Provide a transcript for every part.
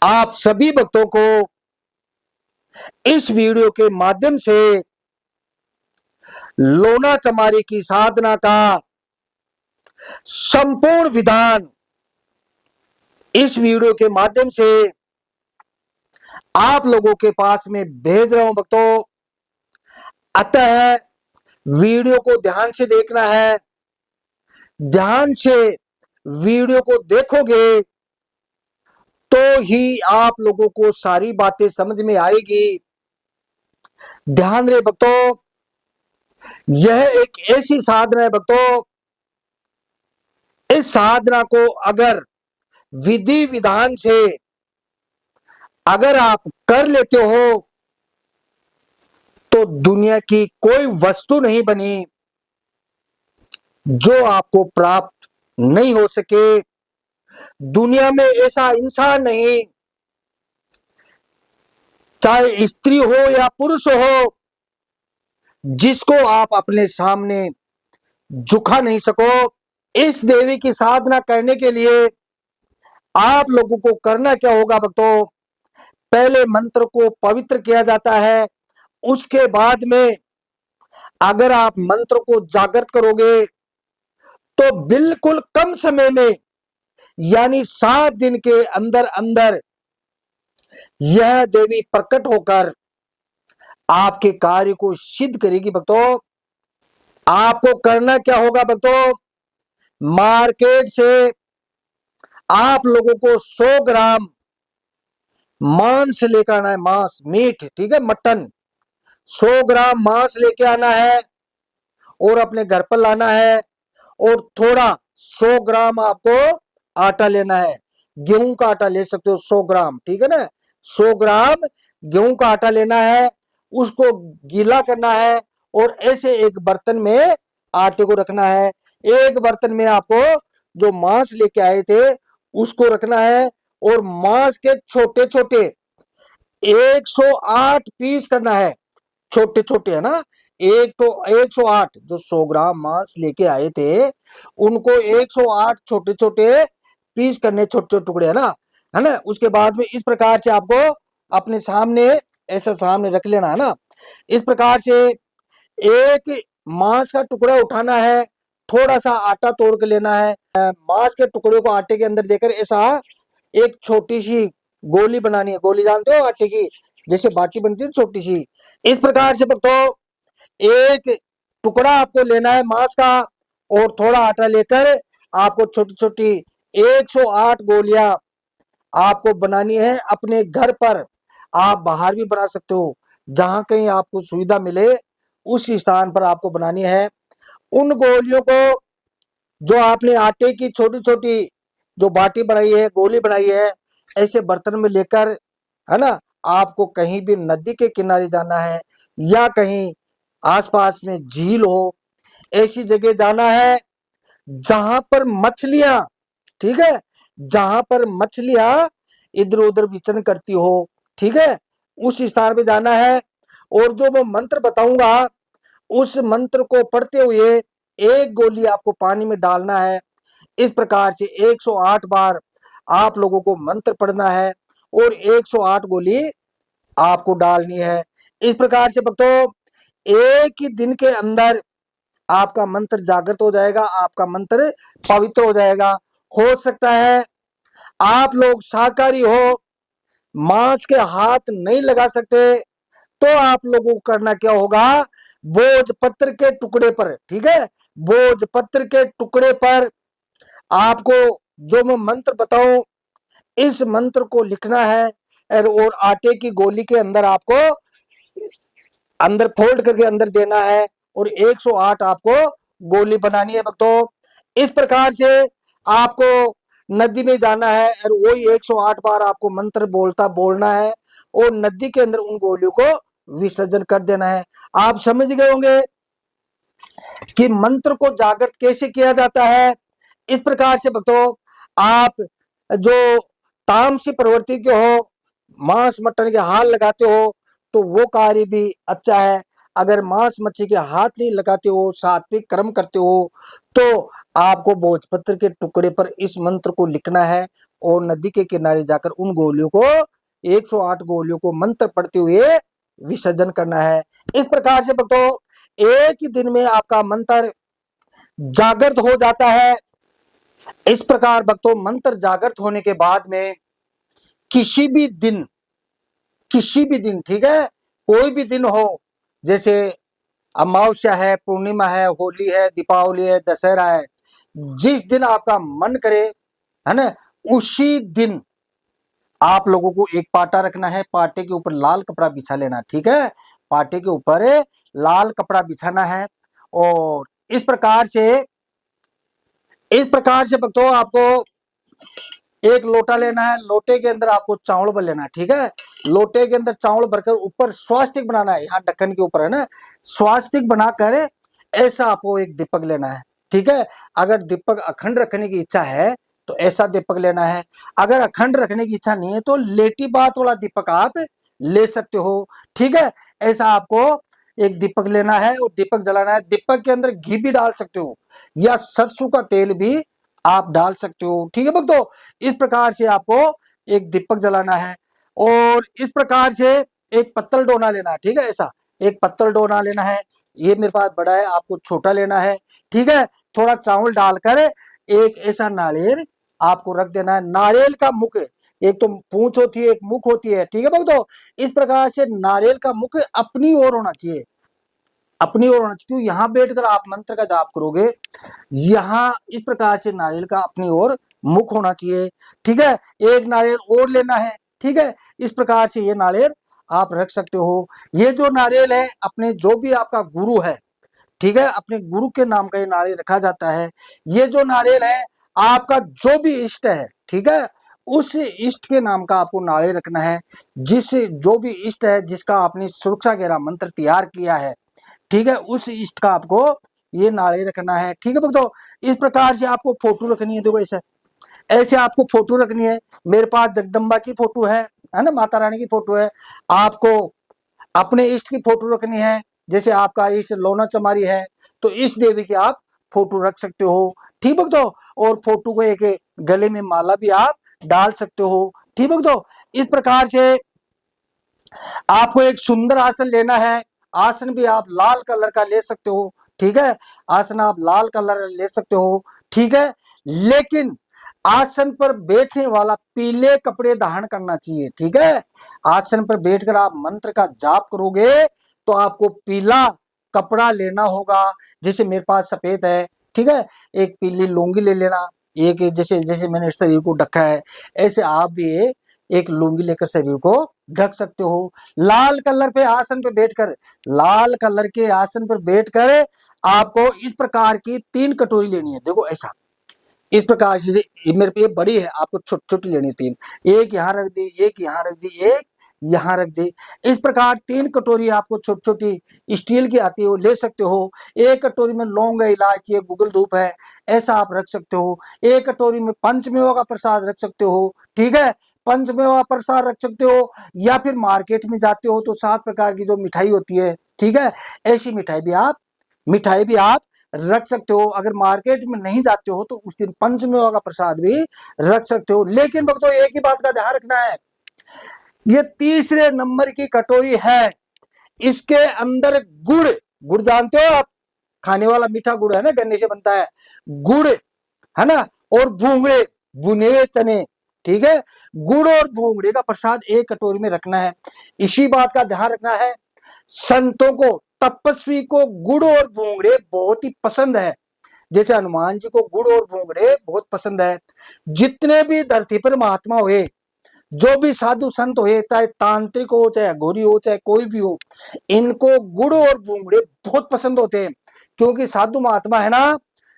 आप सभी भक्तों को इस वीडियो के माध्यम से लोना चमारी की साधना का संपूर्ण विधान इस वीडियो के माध्यम से आप लोगों के पास में भेज रहा हूं भक्तों। अतः वीडियो को ध्यान से देखना है। ध्यान से वीडियो को देखोगे तो ही आप लोगों को सारी बातें समझ में आएगी। ध्यान रहे भक्तों, यह एक ऐसी साधना है भक्तों, इस साधना को अगर विधि विधान से अगर आप कर लेते हो तो दुनिया की कोई वस्तु नहीं बनी जो आपको प्राप्त नहीं हो सके। दुनिया में ऐसा इंसान नहीं, चाहे स्त्री हो या पुरुष हो, जिसको आप अपने सामने झुका नहीं सको। इस देवी की साधना करने के लिए आप लोगों को करना क्या होगा भक्तों, पहले मंत्र को पवित्र किया जाता है। उसके बाद में अगर आप मंत्र को जागृत करोगे तो बिल्कुल कम समय में यानी 7 दिन के अंदर अंदर यह देवी प्रकट होकर आपके कार्य को सिद्ध करेगी भक्तों। आपको करना क्या होगा भक्तों, मार्केट से आप लोगों को 100 ग्राम मांस लेकर आना है, मांस मीट, ठीक है, मटन। 100 ग्राम मांस लेके आना है और अपने घर पर लाना है। और थोड़ा 100 ग्राम आपको आटा लेना है, गेहूं का आटा ले सकते हो 100 ग्राम, ठीक है ना। 100 ग्राम गेहूं का आटा लेना है, उसको गीला करना है और ऐसे एक बर्तन में आटे को रखना है। एक बर्तन में आपको जो मांस लेके आए थे उसको रखना है और मांस के छोटे छोटे 108 पीस करना है, छोटे छोटे, है ना। एक तो 108 जो 100 ग्राम मांस लेके आए थे उनको 108 छोटे छोटे पीस करने, छोटे छोटे टुकड़े, है ना। उसके बाद में इस प्रकार से आपको अपने सामने ऐसा सामने रख लेना है ना। इस प्रकार से एक मांस का टुकड़ा उठाना है, थोड़ा सा आटा तोड़ के लेना है, मांस के टुकड़े को आटे के अंदर देकर ऐसा एक छोटी सी गोली बनानी है। गोली जानते हो आटे की, जैसे बाटी बनती है छोटी सी। इस प्रकार से भक्तों एक टुकड़ा आपको लेना है मांस का और थोड़ा आटा लेकर आपको छोटी छोटी 108 गोलियां आपको बनानी है अपने घर पर। आप बाहर भी बना सकते हो, जहां कहीं आपको सुविधा मिले उस स्थान पर आपको बनानी है। उन गोलियों को जो आपने आटे की छोटी छोटी जो बाटी बनाई है, गोली बनाई है, ऐसे बर्तन में लेकर, है ना, आपको कहीं भी नदी के किनारे जाना है या कहीं आसपास में झील हो, ऐसी जगह जाना है जहां पर मछलियां, ठीक है, जहां पर मछलियां इधर उधर विचरण करती हो, ठीक है, उस स्थान पे जाना है। और जो मैं मंत्र बताऊंगा उस मंत्र को पढ़ते हुए एक गोली आपको पानी में डालना है। इस प्रकार से 108 बार आप लोगों को मंत्र पढ़ना है और 108 गोली आपको डालनी है। इस प्रकार से भक्तों एक ही दिन के अंदर आपका मंत्र जागृत हो जाएगा, आपका मंत्र पवित्र हो जाएगा। हो सकता है आप लोग शाकाहारी हो, मांस के हाथ नहीं लगा सकते, तो आप लोगों को करना क्या होगा, भोजपत्र के टुकड़े पर, ठीक है, भोजपत्र के टुकड़े पर आपको जो मैं मंत्र बताऊं इस मंत्र को लिखना है और आटे की गोली के अंदर आपको अंदर फोल्ड करके अंदर देना है और 108 आपको गोली बनानी है भक्तों। इस प्रकार से आपको नदी में जाना है और वही 108 बार आपको मंत्र बोलना है और नदी के अंदर उन गोलियों को विसर्जन कर देना है। आप समझ गए होंगे कि मंत्र को जागृत कैसे किया जाता है। इस प्रकार से भक्तों आप जो तामसी प्रवृत्ति के हो, मांस मटन के हाथ लगाते हो तो वो कार्य भी अच्छा है। अगर मांस मच्छी के हाथ नहीं लगाते हो, सात्विक कर्म करते हो, तो आपको भोजपत्र के टुकड़े पर इस मंत्र को लिखना है और नदी के किनारे जाकर उन गोलियों को 108 गोलियों को मंत्र पढ़ते हुए विसर्जन करना है। इस प्रकार से भक्तों एक ही दिन में आपका मंत्र जागृत हो जाता है। इस प्रकार भक्तों मंत्र जागृत होने के बाद में किसी भी दिन ठीक है, कोई भी दिन हो, जैसे अमावस्या है, पूर्णिमा है, होली है, दीपावली है, दशहरा है, जिस दिन आपका मन करे, है ना, उसी दिन आप लोगों को एक पाटा रखना है, पाटे के ऊपर लाल कपड़ा बिछा लेना, ठीक है, पाटे के ऊपर लाल कपड़ा बिछाना है। और इस प्रकार से भक्तों आपको एक लोटा लेना है, लोटे के अंदर आपको चावल भर लेना है, ठीक है, लोटे के अंदर चावल भरकर ऊपर स्वास्तिक बनाना है, यहाँ ढक्कन के ऊपर, है ना, स्वास्तिक बनाकर ऐसा आपको एक दीपक लेना है, ठीक है। अगर दीपक अखंड रखने की इच्छा है तो ऐसा दीपक लेना है, अगर अखंड रखने की इच्छा नहीं है तो लेटी बात वाला दीपक आप ले सकते हो, ठीक है। ऐसा आपको एक दीपक लेना है और दीपक जलाना है। दीपक के अंदर घी भी डाल सकते हो या सरसों का तेल भी आप डाल सकते हो, ठीक है भक्तों। इस प्रकार से आपको एक दीपक जलाना है और इस प्रकार से एक पत्तल डोना लेना है, ठीक है, ऐसा एक पत्तल डोना लेना है। ये मेरे पास बड़ा है, आपको छोटा लेना है, ठीक है। थोड़ा चावल डालकर एक ऐसा नारियल आपको रख देना है। नारियल का मुख, एक तो पूंछ होती है, एक मुख होती है, ठीक है भक्तों। इस प्रकार से नारियल का मुख अपनी ओर होना चाहिए, अपनी ओर होना चाहिए। यहाँ बैठकर आप मंत्र का जाप करोगे, यहाँ इस प्रकार से नारियल का अपनी ओर मुख होना चाहिए, ठीक है। एक नारियल और लेना है, ठीक है। इस प्रकार से ये नारियल आप रख सकते हो। ये जो नारियल है अपने जो भी आपका गुरु है, ठीक है, अपने गुरु के नाम का ये नारियल रखा जाता है। ये जो नारियल है आपका जो भी इष्ट है, ठीक है, उस इष्ट के नाम का आपको नारियल रखना है। जिस जो भी इष्ट है जिसका आपने सुरक्षा घेरा मंत्र तैयार किया है, ठीक है, उस इष्ट का आपको ये नारियल रखना है, ठीक है भक्तों। इस प्रकार से आपको फोटो रखनी है, देखो ऐसे ऐसे आपको फोटो रखनी है। मेरे पास जगदम्बा की फोटो है ना, माता रानी की फोटो है। आपको अपने इष्ट की फोटो रखनी है, जैसे आपका इष्ट लोना चमारी है तो इष्ट देवी की आप फोटो रख सकते हो, ठीक भक्तों। और फोटो को एक गले में माला भी आप डाल सकते हो, ठीक भक्तों। इस प्रकार से आपको एक सुंदर आसन लेना है। आसन भी आप लाल कलर का ले सकते हो, ठीक है, आसन आप लाल कलर ले सकते हो, ठीक है। लेकिन आसन पर बैठने वाला पीले कपड़े धारण करना चाहिए, ठीक है। आसन पर बैठकर आप मंत्र का जाप करोगे तो आपको पीला कपड़ा लेना होगा, जैसे मेरे पास सफेद है, ठीक है। एक पीली लुंगी ले लेना, एक जैसे जैसे मैंने शरीर को ढका है ऐसे आप भी एक लुंगी लेकर शरीर को ढक सकते हो। लाल कलर पे आसन पे बैठकर, लाल कलर के आसन पर बैठकर आपको इस प्रकार की 3 कटोरी लेनी है, देखो ऐसा, इस प्रकार से मेरे पे बड़ी है, आपको छोटी छोटी लेनी 3, एक यहाँ रख दी, एक यहाँ रख दी, एक यहाँ रख दी। इस प्रकार 3 कटोरी आपको छोटी छोटी स्टील की आती है वो ले सकते हो। एक कटोरी में लौंग है, इलायची है, गुगल धूप है, ऐसा आप रख सकते हो। एक कटोरी में पंचमेवा का प्रसाद रख सकते हो, ठीक है, पंचमेवा प्रसाद रख सकते हो। या फिर मार्केट में जाते हो तो 7 प्रकार की जो मिठाई होती है, ठीक है, ऐसी मिठाई भी आप रख सकते हो। अगर मार्केट में नहीं जाते हो तो उस दिन पंचमेवा का प्रसाद भी रख सकते हो। लेकिन भक्तों एक ही बात का ध्यान रखना है, ये तीसरे नंबर की कटोरी है, इसके अंदर गुड़, गुड़ जानते हो आप, खाने वाला मीठा गुड़ है ना, गन्ने से बनता है गुड़, है ना, और भूंगड़े, भुने हुए चने, ठीक है। गुड़ और भूंगड़े का प्रसाद एक कटोरी में रखना है। इसी बात का ध्यान रखना है, संतों को, तपस्वी को गुड़ और भूंगड़े बहुत ही पसंद है, जैसे हनुमान जी को गुड़ और भूंगड़े बहुत पसंद है। जितने भी धरती पर महात्मा हुए, जो भी साधु संत हुए, चाहे तांत्रिक हो, चाहे अघोरी हो, चाहे कोई भी हो, इनको गुड़ और भूंगड़े बहुत पसंद होते हैं। क्योंकि साधु महात्मा है ना,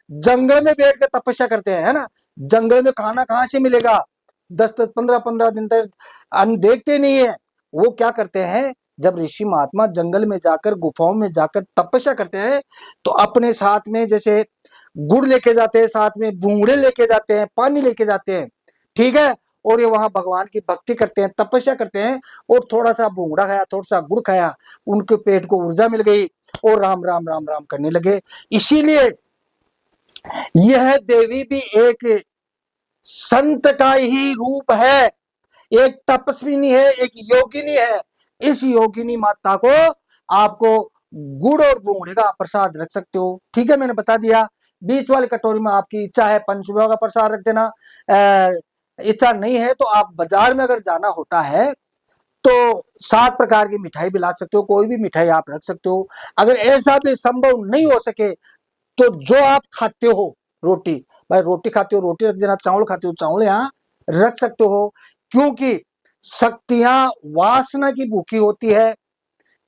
जंगल में बैठ कर तपस्या करते हैं, है ना, जंगल में खाना कहाँ से मिलेगा, 10-10 15-15 दिन तक अन्न देखते नहीं है। वो क्या करते हैं, जब ऋषि महात्मा जंगल में जाकर गुफाओं में जाकर तपस्या करते हैं तो अपने साथ में जैसे गुड़ लेके जाते हैं, साथ में भूंगड़े लेके जाते हैं, पानी लेके जाते हैं, ठीक है। और ये वहां भगवान की भक्ति करते हैं, तपस्या करते हैं, और थोड़ा सा भूंगड़ा खाया, थोड़ा सा गुड़ खाया, उनके पेट को ऊर्जा मिल गई और राम राम राम राम करने लगे। इसीलिए यह देवी भी एक संत का ही रूप है, एक तपस्विनी है, एक योगिनी है। इस योगिनी माता को आपको गुड़ और बूंगड़े का प्रसाद रख सकते हो। ठीक है, मैंने बता दिया। बीच वाली कटोरी में आपकी इच्छा है पंचमेवा का प्रसाद रख देना, इच्छा नहीं है तो आप बाजार में अगर जाना होता है तो 7 प्रकार की मिठाई भी ला सकते हो, कोई भी मिठाई आप रख सकते हो। अगर ऐसा भी संभव नहीं हो सके तो जो आप खाते हो रोटी, भाई रोटी खाते हो रोटी रख देना, चावल खाते हो चावल यहाँ रख सकते हो, क्योंकि शक्तियां वासना की भूखी होती है,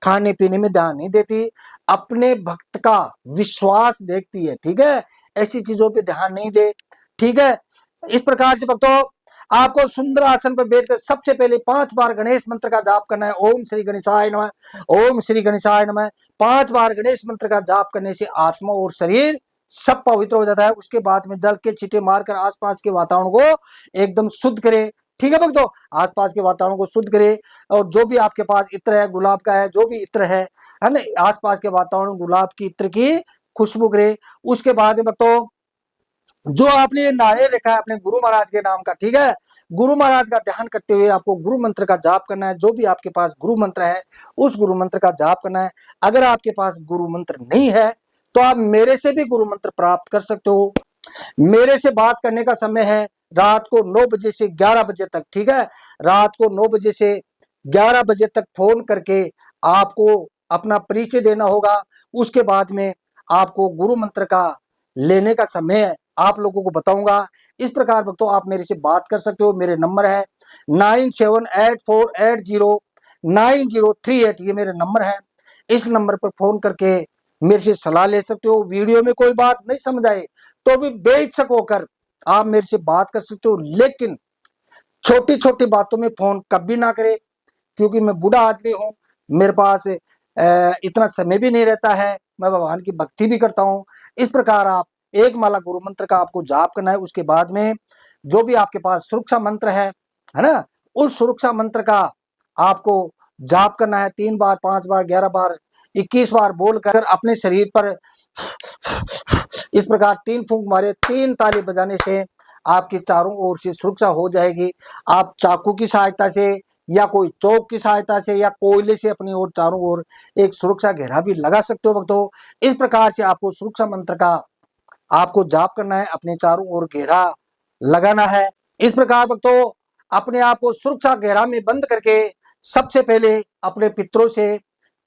खाने पीने में ध्यान नहीं देती, अपने भक्त का विश्वास देखती है। ठीक है, ऐसी चीजों पे ध्यान नहीं दे। ठीक है, इस प्रकार से भक्तों आपको सुंदर आसन पर बैठकर सबसे पहले 5 बार गणेश मंत्र का जाप करना है। ओम श्री गणेशाय नमः, ओम श्री गणेशाय नमः। 5 बार गणेश मंत्र का जाप करने से आत्मा और शरीर सब पवित्र हो जाता है। उसके बाद में जल के छींटे मारकर आसपास के वातावरण को एकदम शुद्ध करे। ठीक है भक्तों, आसपास के वातावरण को शुद्ध करे, और जो भी आपके पास इत्र है, गुलाब का है, जो भी इत्र है ना, आसपास के वातावरण गुलाब की इत्र की खुशबू करे। उसके बाद में भक्तों जो आपने नारे लिखा है अपने गुरु महाराज के नाम का, ठीक है, गुरु महाराज का ध्यान करते हुए आपको गुरु मंत्र का जाप करना है। जो भी आपके पास गुरु मंत्र है उस गुरु मंत्र का जाप करना है। अगर आपके पास गुरु मंत्र नहीं है तो आप मेरे से भी गुरु मंत्र प्राप्त कर सकते हो। मेरे से बात करने का समय है रात को 9 बजे से 11 बजे तक। ठीक है, रात को 9 बजे से 11 बजे तक फोन करके आपको अपना परिचय देना होगा। उसके बाद में आपको गुरु मंत्र का लेने का समय आप लोगों को बताऊंगा। इस प्रकार भक्तों आप मेरे से बात कर सकते हो। मेरे नंबर है 9784809038, ये मेरे नंबर है। इस नंबर पर फोन करके मेरे से सलाह ले सकते हो। वीडियो में कोई बात नहीं समझ आए तो भी बेहिचक होकर आप मेरे से बात कर सकते हो, लेकिन छोटी छोटी बातों में फोन कभी ना करें, क्योंकि मैं बूढ़ा आदमी हूं, मेरे पास इतना समय भी नहीं रहता है, मैं भगवान की भक्ति भी करता हूं। इस प्रकार आप एक माला गुरु मंत्र का आपको जाप करना है। उसके बाद में जो भी आपके पास सुरक्षा मंत्र है ना, उस सुरक्षा मंत्र का आपको जाप करना है 3 बार, 5 बार, 11 बार, 21 बार बोलकर अपने शरीर पर इस प्रकार 3 फूंक मारे। 3 ताली बजाने से आपकी चारों ओर से सुरक्षा हो जाएगी। आप चाकू की सहायता से या कोई चौक की सहायता से या कोयले से अपनी ओर चारों ओर एक सुरक्षा घेरा भी लगा सकते हो भक्तों। इस प्रकार से आपको सुरक्षा मंत्र का आपको जाप करना है, अपने चारों ओर घेरा लगाना है। इस प्रकार भक्तों अपने आप को सुरक्षा घेरा में बंद करके सबसे पहले अपने पितरों से,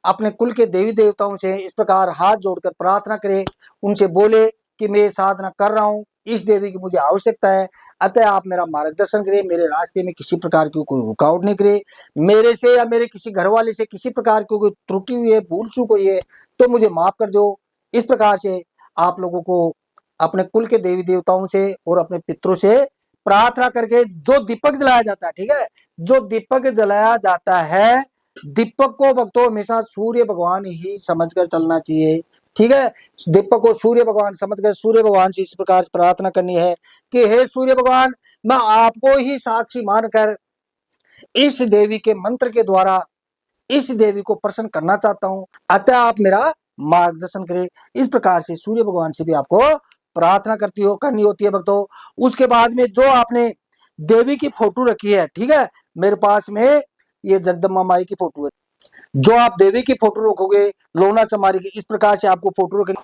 अपने कुल के देवी देवताओं से इस प्रकार हाथ जोड़कर प्रार्थना करें। उनसे बोले कि मैं साधना कर रहा हूँ, इस देवी की मुझे आवश्यकता है, अतः आप मेरा मार्गदर्शन करें, मेरे रास्ते में किसी प्रकार की कोई रुकावट नहीं करे, मेरे से या मेरे किसी घर वाले से किसी प्रकार की कोई त्रुटि हुई है, भूल चूक हुई है तो मुझे माफ कर दो। इस प्रकार से आप लोगों को अपने कुल के देवी देवताओं से और अपने पितरों से प्रार्थना करके जो दीपक जलाया जाता है, ठीक है, जो दीपक जलाया जाता है, दीपक को भक्तों हमेशा सूर्य भगवान ही समझकर चलना चाहिए। ठीक है, दीपक को सूर्य भगवान समझकर सूर्य भगवान से इस प्रकार प्रार्थना करनी है कि हे सूर्य भगवान, मैं आपको ही साक्षी मानकर इस देवी के मंत्र के द्वारा इस देवी को प्रसन्न करना चाहता हूं, अतः आप मेरा मार्गदर्शन करें। इस प्रकार से सूर्य भगवान से भी आपको प्रार्थना करनी होती है भक्तों। उसके बाद में जो आपने देवी की फोटो रखी है, ठीक है, मेरे पास में ये जगदम्बा माई की फोटो है, जो आप देवी की फोटो रखोगे लोना चमारी की, इस प्रकार से आपको फोटो रखनी,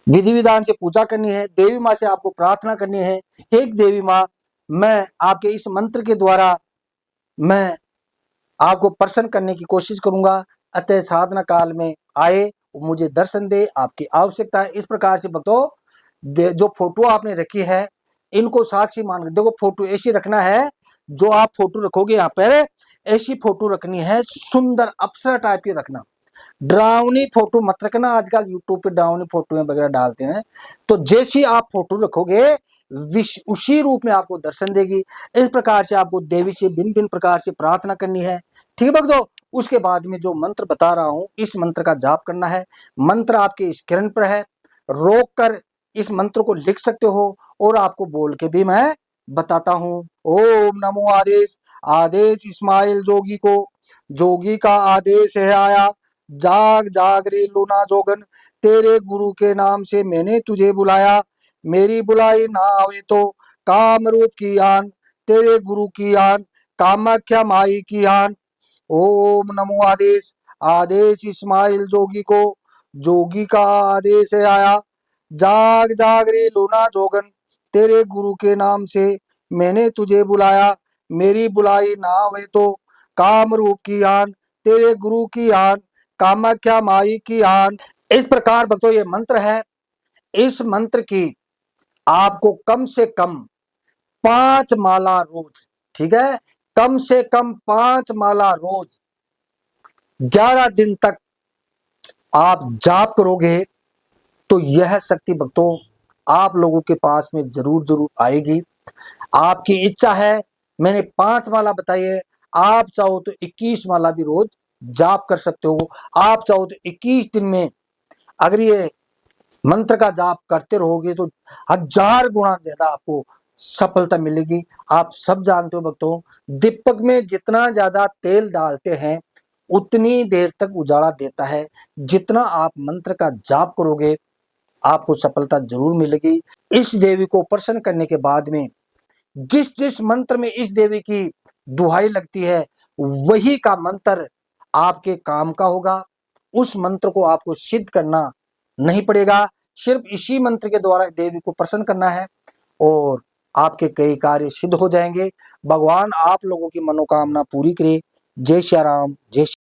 विधि विधान से पूजा करनी है, देवी माँ से आपको प्रार्थना करनी है। एक देवी माँ, मैं आपके इस मंत्र के द्वारा मैं आपको प्रसन्न करने की कोशिश करूंगा, अतः साधना काल में आए, मुझे दर्शन दे, आपकी आवश्यकता है। इस प्रकार से भक्तों जो फोटो आपने रखी है इनको साक्षी मान, देखो फोटो ऐसी रखना है, जो आप फोटो रखोगे यहाँ पर ऐसी फोटो रखनी है, सुंदर अप्सरा टाइप की रखना, डरावनी फोटो मत रखना। आजकल यूट्यूब पे डरावनी फोटो वगैरह डालते हैं, तो जैसी आप फोटो रखोगे उसी रूप में आपको दर्शन देगी। इस प्रकार से आपको देवी से भिन्न भिन्न प्रकार से प्रार्थना करनी है। ठीक है भक्तों, उसके बाद में जो मंत्र बता रहा हूं इस मंत्र का जाप करना है। मंत्र आपके स्क्रीन पर है, रोक कर इस मंत्र को लिख सकते हो और आपको बोल के भी मैं बताता हूं। ओम नमो आदेश, आदेश इस्माइल जोगी को, जोगी का आदेश है आया, जाग जाग रे लूना जोगन, तेरे गुरु के नाम से मैंने तुझे बुलाया, मेरी बुलाई ना आवे तो काम रूप की आन, तेरे गुरु की आन, कामाख्या माई की आन। ओम नमो आदेश। आदेश इस्माइल जोगी को, जोगी का आदेश है आया। जाग जाग रे लूना जोगन, तेरे गुरु के नाम से मैंने तुझे बुलाया। मेरी बुलाई ना हुए तो काम रूप की आन, तेरे गुरु की आन, कामाख्या माई की आन। इस प्रकार भक्तों ये मंत्र है। इस मंत्र की आपको कम से कम 5 माला रोज, ठीक है, कम से कम 5 माला रोज 11 दिन तक आप जाप करोगे तो यह शक्ति भक्तों आप लोगों के पास में जरूर जरूर आएगी। आपकी इच्छा है, मैंने 5 माला बताई है, आप चाहो तो 21 माला भी रोज जाप कर सकते हो। आप चाहो तो 21 दिन में अगर ये मंत्र का जाप करते रहोगे तो 1000 गुना ज्यादा आपको सफलता मिलेगी। आप सब जानते हो भक्तों, दीपक में जितना ज्यादा तेल डालते हैं उतनी देर तक उजाला देता है। जितना आप मंत्र का जाप करोगे आपको सफलता जरूर मिलेगी। इस देवी को प्रसन्न करने के बाद में जिस जिस मंत्र में इस देवी की दुहाई लगती है वही का मंत्र आपके काम का होगा। उस मंत्र को आपको सिद्ध करना नहीं पड़ेगा, सिर्फ इसी मंत्र के द्वारा देवी को प्रसन्न करना है और आपके कई कार्य सिद्ध हो जाएंगे। भगवान आप लोगों की मनोकामना पूरी करे। जय श्री राम, जय